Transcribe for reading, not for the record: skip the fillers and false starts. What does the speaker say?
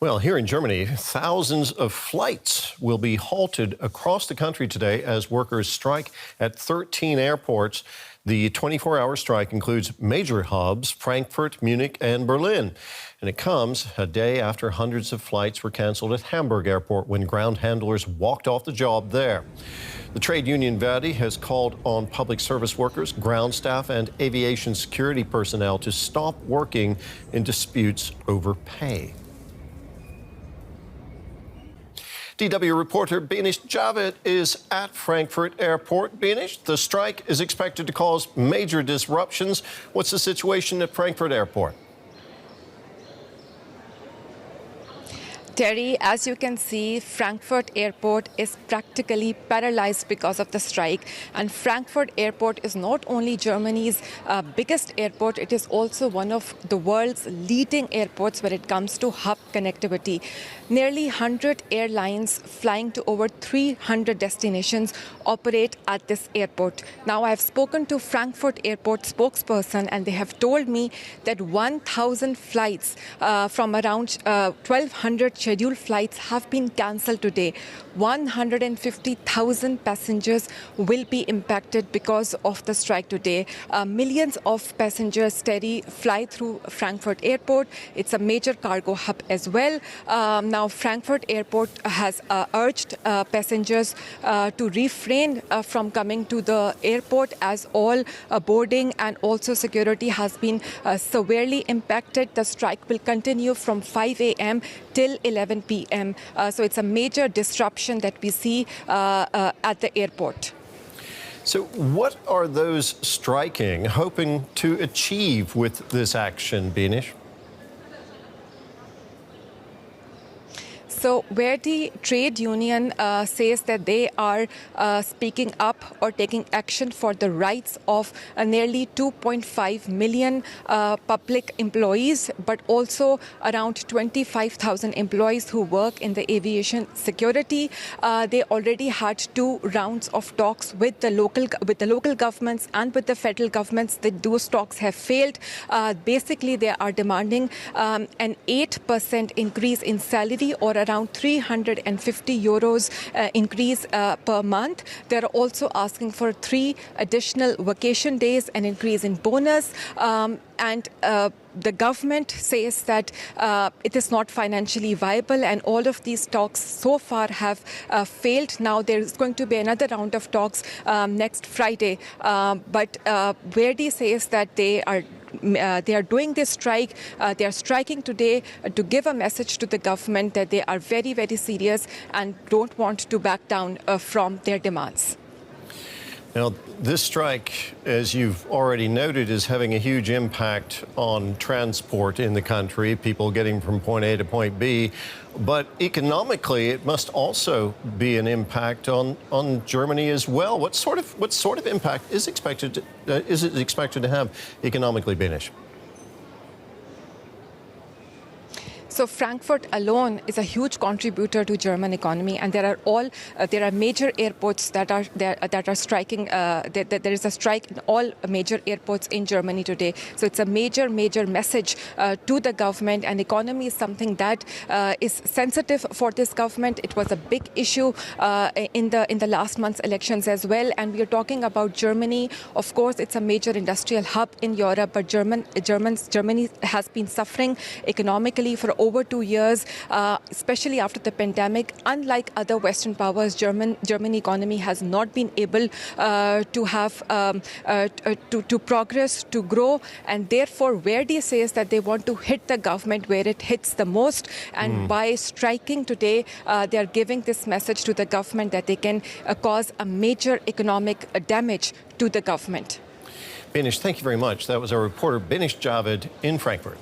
Well, here in Germany, thousands of flights will be halted across the country today as workers strike at 13 airports. The 24-hour strike includes major hubs, Frankfurt, Munich and Berlin. And it comes a day after hundreds of flights were canceled at Hamburg airport when ground handlers walked off the job there. The trade union Verdi has called on public service workers, ground staff and aviation security personnel to stop working in disputes over pay. DW reporter Benish Javed is at Frankfurt Airport. Benish, the strike is expected to cause major disruptions. What's the situation at Frankfurt Airport? Terry, as you can see, Frankfurt Airport is practically paralyzed because of the strike. And Frankfurt Airport is not only Germany's biggest airport, it is also one of the world's leading airports when it comes to hub connectivity. Nearly 100 airlines flying to over 300 destinations operate at this airport. Now, I have spoken to Frankfurt Airport spokesperson, and they have told me that 1,000 flights from around 1,200 scheduled flights have been cancelled today. 150,000 passengers will be impacted because of the strike today. Millions of passengers, Terry, fly through Frankfurt Airport. It's a major cargo hub as well. Now, Frankfurt Airport has urged passengers to refrain from coming to the airport as all boarding and also security has been severely impacted. The strike will continue from 5 a.m. till 11 p.m. So it's a major disruption that we see at the airport. So what are those striking hoping to achieve with this action, Benish? So Verdi trade union says that they are speaking up or taking action for the rights of nearly 2.5 million public employees, but also around 25,000 employees who work in the aviation security. They already had 2 rounds of talks with the local governments and with the federal governments. Those talks have failed. Basically, they are demanding an 8% increase in salary or around 350 euros increase per month. They're also asking for 3 additional vacation days, an increase in bonus, and the government says that it is not financially viable, and all of these talks so far have failed. Now there's going to be another round of talks next Friday, but Verdi says that they are doing this strike. They are striking today to give a message to the government that they are very, very serious and don't want to back down from their demands. Now, this strike, as you've already noted, is having a huge impact on transport in the country, people getting from point A to point B. But economically, it must also be an impact on Germany as well. What sort of impact is it expected to have economically, Benish? So Frankfurt alone is a huge contributor to German economy, and there are major airports that are striking. There is a strike in all major airports in Germany today. So it's a major message to the government, and economy is something that is sensitive for this government. It was a big issue in the last month's elections as well. And we are talking about Germany. Of course, it's a major industrial hub in Europe, but Germany has been suffering economically for over 2 years, especially after the pandemic. Unlike other Western powers, German economy has not been able to have to progress, to grow, and therefore Verdi says that they want to hit the government where it hits the most. And by striking today, they are giving this message to the government that they can cause a major economic damage to the government. Benish, thank you very much. That was our reporter Benish Javed in Frankfurt.